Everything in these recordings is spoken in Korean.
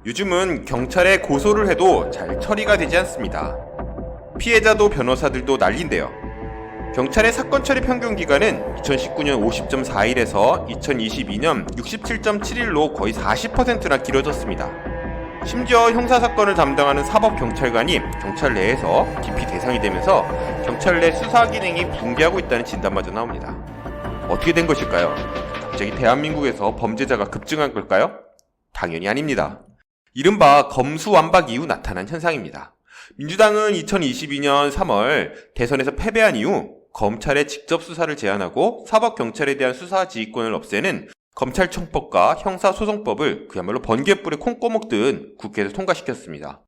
요즘은 경찰에 고소를 해도 잘 처리가 되지 않습니다. 피해자도 변호사들도 난린데요. 경찰의 사건 처리 평균 기간은 2019년 50.4일에서 2022년 67.7일로 거의 40%나 길어졌습니다. 심지어 형사사건을 담당하는 사법경찰관이 경찰 내에서 기피 대상이 되면서 경찰 내 수사 기능이 붕괴하고 있다는 진단마저 나옵니다. 어떻게 된 것일까요? 갑자기 대한민국에서 범죄자가 급증한 걸까요? 당연히 아닙니다. 이른바 검수완박 이후 나타난 현상입니다. 민주당은 2022년 3월 대선에서 패배한 이후 검찰의 직접 수사를 제한하고 사법경찰에 대한 수사 지휘권을 없애는 검찰청법과 형사소송법을 그야말로 번개불에 콩 꺼먹듯 국회에서 통과시켰습니다.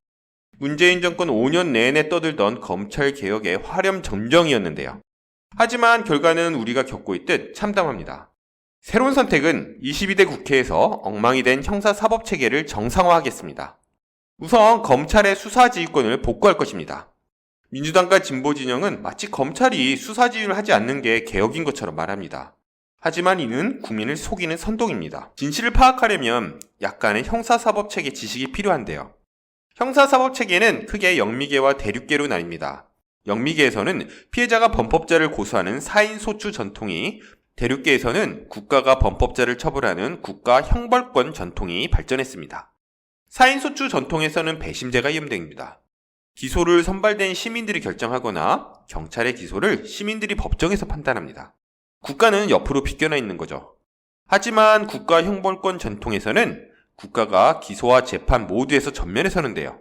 문재인 정권 5년 내내 떠들던 검찰개혁의 화렴전정이었는데요. 하지만 결과는 우리가 겪고 있듯 참담합니다. 새로운 선택은 22대 국회에서 엉망이 된 형사사법체계를 정상화하겠습니다. 우선 검찰의 수사지휘권을 복구할 것입니다. 민주당과 진보진영은 마치 검찰이 수사지휘를 하지 않는 게 개혁인 것처럼 말합니다. 하지만 이는 국민을 속이는 선동입니다. 진실을 파악하려면 약간의 형사사법체계 지식이 필요한데요. 형사사법체계는 크게 영미계와 대륙계로 나뉩니다. 영미계에서는 피해자가 범법자를 고소하는 사인소추 전통이, 대륙계에서는 국가가 범법자를 처벌하는 국가형벌권 전통이 발전했습니다. 사인소추 전통에서는 배심제가 이용됩니다. 기소를 선발된 시민들이 결정하거나 경찰의 기소를 시민들이 법정에서 판단합니다. 국가는 옆으로 비껴나 있는 거죠. 하지만 국가형벌권 전통에서는 국가가 기소와 재판 모두에서 전면에 서는데요.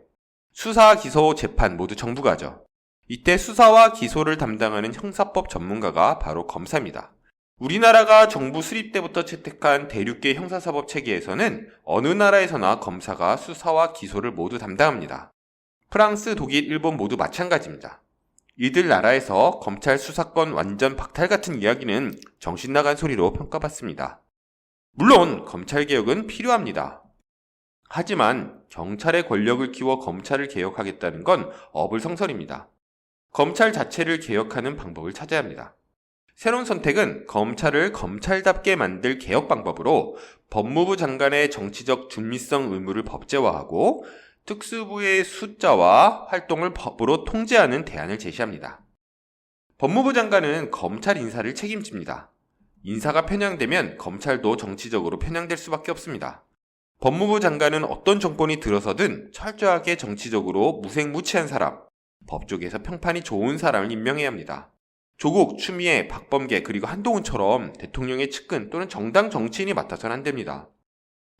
수사, 기소, 재판 모두 정부가 하죠. 이때 수사와 기소를 담당하는 형사법 전문가가 바로 검사입니다. 우리나라가 정부 수립 때부터 채택한 대륙계 형사사법 체계에서는 어느 나라에서나 검사가 수사와 기소를 모두 담당합니다. 프랑스, 독일, 일본 모두 마찬가지입니다. 이들 나라에서 검찰 수사권 완전 박탈 같은 이야기는 정신 나간 소리로 평가받습니다. 물론 검찰개혁은 필요합니다. 하지만 경찰의 권력을 키워 검찰을 개혁하겠다는 건 어불성설입니다. 검찰 자체를 개혁하는 방법을 찾아야 합니다. 새로운 선택은 검찰을 검찰답게 만들 개혁 방법으로 법무부 장관의 정치적 중립성 의무를 법제화하고 특수부의 숫자와 활동을 법으로 통제하는 대안을 제시합니다. 법무부 장관은 검찰 인사를 책임집니다. 인사가 편향되면 검찰도 정치적으로 편향될 수밖에 없습니다. 법무부 장관은 어떤 정권이 들어서든 철저하게 정치적으로 무색무취한 사람, 법조계에서 평판이 좋은 사람을 임명해야 합니다. 조국, 추미애, 박범계 그리고 한동훈처럼 대통령의 측근 또는 정당 정치인이 맡아서는 안 됩니다.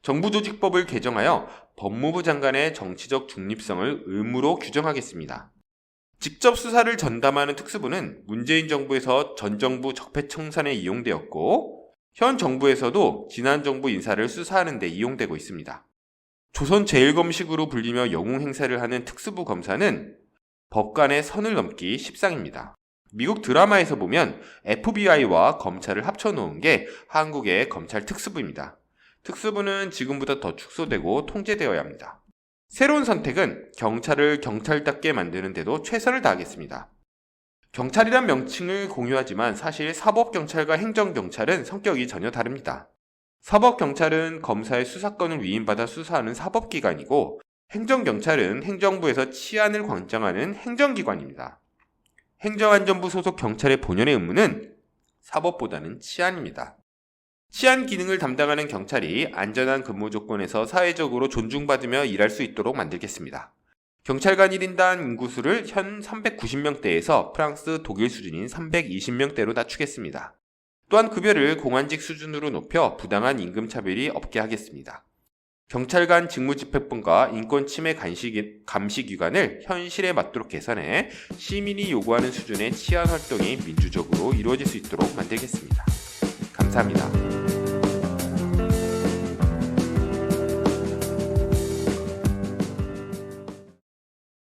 정부조직법을 개정하여 법무부 장관의 정치적 중립성을 의무로 규정하겠습니다. 직접 수사를 전담하는 특수부는 문재인 정부에서 전 정부 적폐청산에 이용되었고 현 정부에서도 지난 정부 인사를 수사하는 데 이용되고 있습니다. 조선 제1검식으로 불리며 영웅 행세를 하는 특수부 검사는 법관의 선을 넘기 십상입니다. 미국 드라마에서 보면 FBI와 검찰을 합쳐놓은 게 한국의 검찰 특수부입니다. 특수부는 지금보다 더 축소되고 통제되어야 합니다. 새로운 선택은 경찰을 경찰답게 만드는 데도 최선을 다하겠습니다. 경찰이란 명칭을 공유하지만 사실 사법경찰과 행정경찰은 성격이 전혀 다릅니다. 사법경찰은 검사의 수사권을 위임받아 수사하는 사법기관이고 행정경찰은 행정부에서 치안을 관장하는 행정기관입니다. 행정안전부 소속 경찰의 본연의 임무는 사법보다는 치안입니다. 치안 기능을 담당하는 경찰이 안전한 근무 조건에서 사회적으로 존중받으며 일할 수 있도록 만들겠습니다. 경찰관 1인당 인구수를 현 390명대에서 프랑스, 독일 수준인 320명대로 낮추겠습니다. 또한 급여를 공안직 수준으로 높여 부당한 임금차별이 없게 하겠습니다. 경찰관 직무집행본과 인권침해 감시기관을 현실에 맞도록 개선해 시민이 요구하는 수준의 치안 활동이 민주적으로 이루어질 수 있도록 만들겠습니다. 감사합니다.